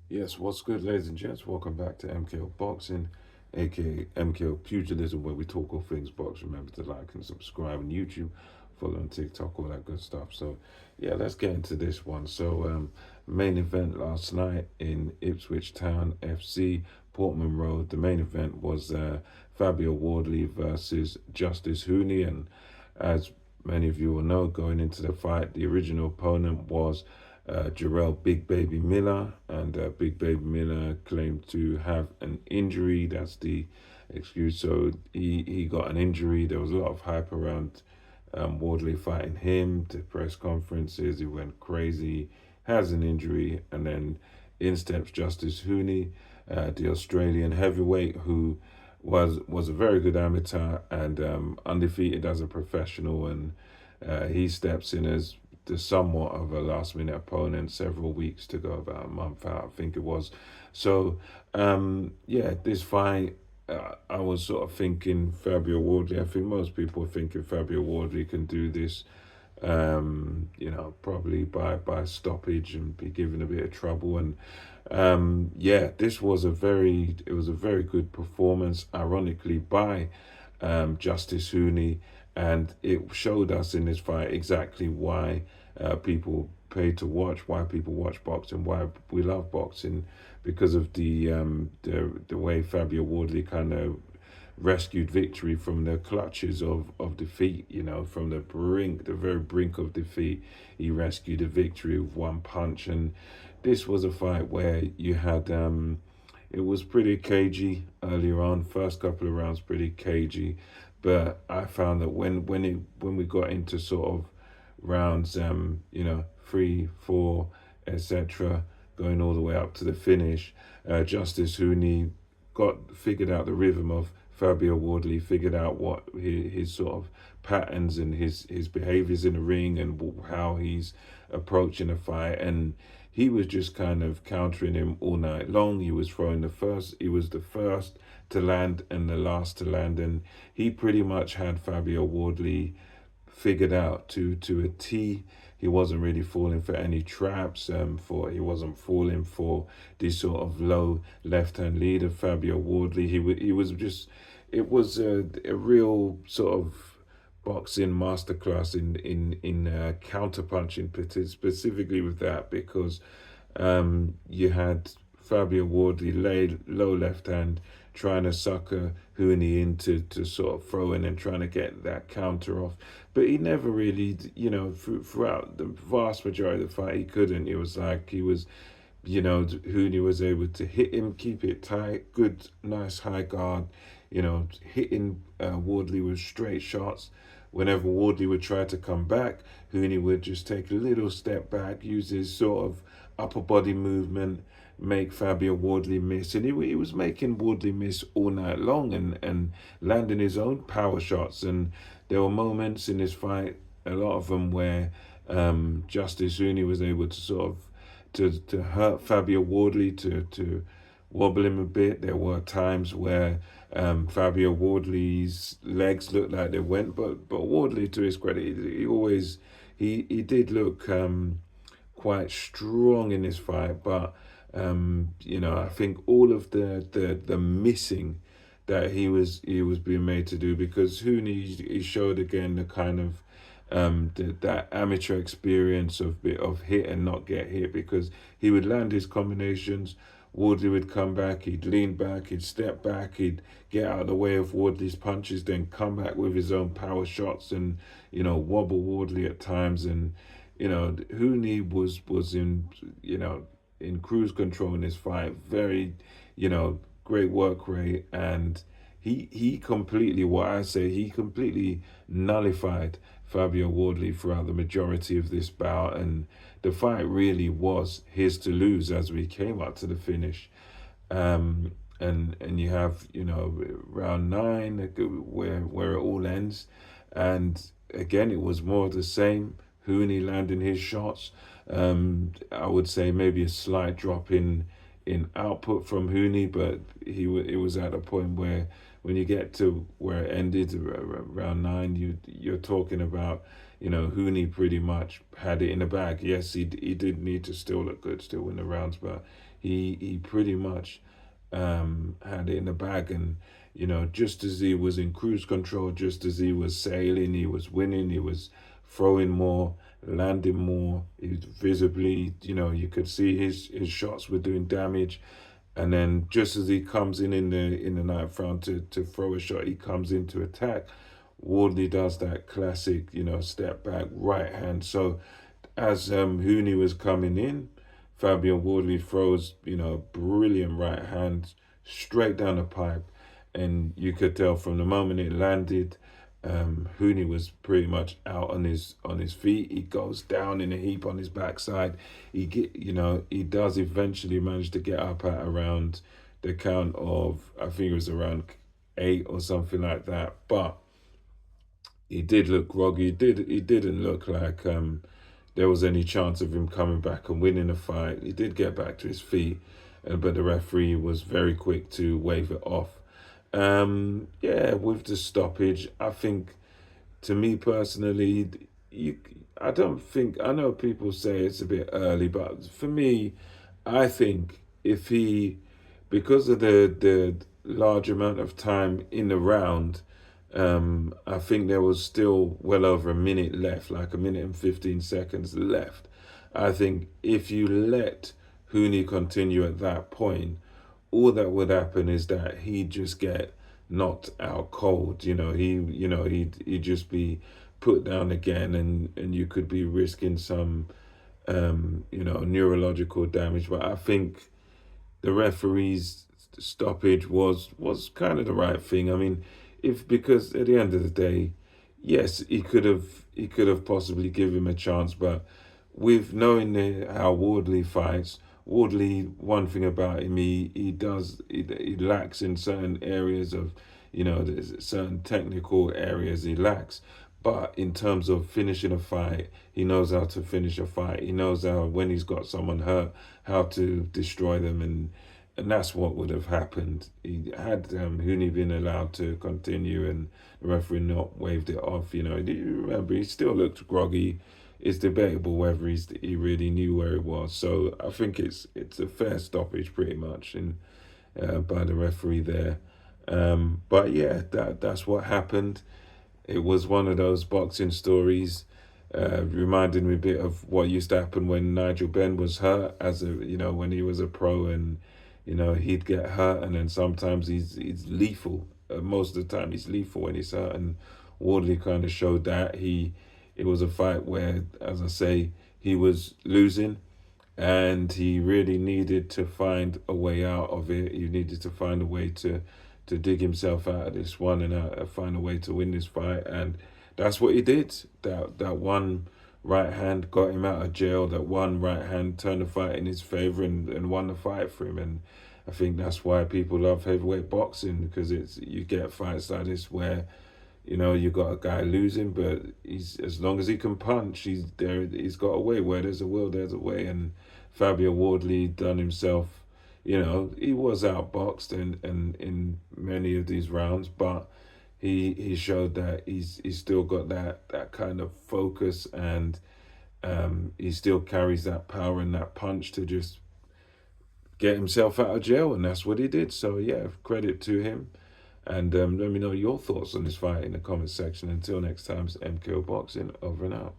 Yes, what's good, ladies and gents? Welcome back to MKO Boxing, aka MKO Pugilism, where we talk all things box. Remember to like and subscribe on YouTube, follow on TikTok, all that good stuff. So, yeah, let's get into this one. Main event last night in Ipswich Town FC, Portman Road. The main event was Fabio Wardley versus Justis Huni, and as many of you will know, going into the fight, the original opponent was Jarrell Big Baby Miller, and Big Baby Miller claimed to have an injury. That's the excuse. So he got an injury. There was a lot of hype around Wardley fighting him. The press conferences, he went crazy, has an injury, and then in steps Justice Huni, the Australian heavyweight who was a very good amateur and undefeated as a professional, and he steps in as the somewhat of a last minute opponent several weeks to go, about a month out, I think it was. So, yeah, this fight, I was sort of thinking Fabio Wardley. I think most people are thinking Fabio Wardley can do this, probably by stoppage and be given a bit of trouble. And yeah, it was a very good performance, ironically, by Justice Huni, and it showed us in this fight exactly why people pay to watch, why people watch boxing, why we love boxing, because of the way Fabio Wardley kind of rescued victory from the clutches of defeat, from the very brink of defeat. He rescued a victory with one punch. And this was a fight where you had, it was pretty cagey earlier on, first couple of rounds pretty cagey. But I found that when we got into sort of rounds, 3, 4, etc., going all the way up to the finish, Justice Huni figured out the rhythm of Fabio Wardley, figured out what his sort of patterns and his behaviors in the ring and how he's approaching a fight, and he was just kind of countering him all night long. He was he was the first to land and the last to land, and he pretty much had Fabio Wardley figured out to a T. He wasn't really falling for any traps. He wasn't falling for this sort of low left hand lead of Fabio Wardley. He was just, it was a real sort of boxing masterclass in counter punching, specifically with that, because you had Fabio Wardley lay low left hand, trying to sucker Huni into to sort of throw in and trying to get that counter off. But he never really, throughout the vast majority of the fight, he couldn't. It was like he was, Huni was able to hit him, keep it tight, good, nice high guard, hitting Wardley with straight shots. Whenever Wardley would try to come back, Huni would just take a little step back, use his sort of upper body movement, make Fabio Wardley miss. And he was making Wardley miss all night long, and landing his own power shots. And there were moments in this fight, a lot of them, where Justice Huni was able to sort of to hurt Fabio Wardley, to wobble him a bit. There were times where Fabio Wardley's legs looked like they went, but Wardley, to his credit, he did look quite strong in this fight. But I think all of the missing that he was being made to do, because Huni, he showed again the kind of that amateur experience of hit and not get hit, because he would land his combinations. Wardley would come back, he'd lean back, he'd step back, he'd get out of the way of Wardley's punches, then come back with his own power shots and, wobble Wardley at times. And, Huni was in cruise control in this fight. Very, great work rate. And he completely, he completely nullified Fabio Wardley throughout the majority of this bout, and the fight really was his to lose as we came up to the finish. And you have, round 9 where it all ends, and again it was more of the same. Huni landing his shots. I would say maybe a slight drop in output from Huni, but it was at a point where when you get to where it ended around 9, you're talking about, Huni pretty much had it in the bag. Yes, he did need to still look good, still win the rounds, but he pretty much had it in the bag. And just as he was in cruise control, just as he was sailing, he was winning, he was throwing more, landing more. He was visibly, you could see his shots were doing damage. And then just as he comes in the ninth round to throw a shot, he comes in to attack. Wardley does that classic, step back right hand. So as Huni was coming in, Fabio Wardley throws, brilliant right hand straight down the pipe. And you could tell from the moment it landed, Huni was pretty much out on his feet. He goes down in a heap on his backside. He does eventually manage to get up at around the count of, I think it was around 8 or something like that. But he did look groggy. He didn't look like there was any chance of him coming back and winning the fight. He did get back to his feet, but the referee was very quick to wave it off. With the stoppage, I think, to me personally, I don't think, I know people say it's a bit early, but for me, I think because of the large amount of time in the round, I think there was still well over a minute left, like a minute and 15 seconds left. I think if you let Huni continue at that point, all that would happen is that he'd just get knocked out cold. He'd just be put down again, and you could be risking some neurological damage. But I think the referee's stoppage was kind of the right thing. I mean, because at the end of the day, yes, he could have possibly given him a chance, but with knowing how Wardley fights, Wardley, one thing about him, he lacks in certain areas of, there's certain technical areas he lacks. But in terms of finishing a fight, he knows how to finish a fight. He knows how, when he's got someone hurt, how to destroy them, and that's what would have happened. He had Huni been allowed to continue and the referee not waved it off. Do you remember, he still looked groggy. It's debatable whether he really knew where it was. So I think it's a fair stoppage pretty much by the referee there. But yeah, that's what happened. It was one of those boxing stories, reminded me a bit of what used to happen when Nigel Benn was hurt when he was a pro, and he'd get hurt, and then sometimes he's lethal. Most of the time he's lethal when he's hurt, and Wardley kind of showed that. It was a fight where, as I say, he was losing, and he really needed to find a way out of it. He needed to find a way to dig himself out of this one and find a way to win this fight, and that's what he did. That one right hand got him out of jail. That one right hand turned the fight in his favor and won the fight for him. And I think that's why people love heavyweight boxing, because you get fights like this where you got a guy losing, but as long as he can punch, he's got a way. Where there's a will, there's a way. And Fabio Wardley done himself. He was outboxed in many of these rounds, but he showed that he's still got that kind of focus, and he still carries that power and that punch to just get himself out of jail, and that's what he did. So yeah, credit to him. And let me know your thoughts on this fight in the comment section. Until next time, it's MKO Boxing, over and out.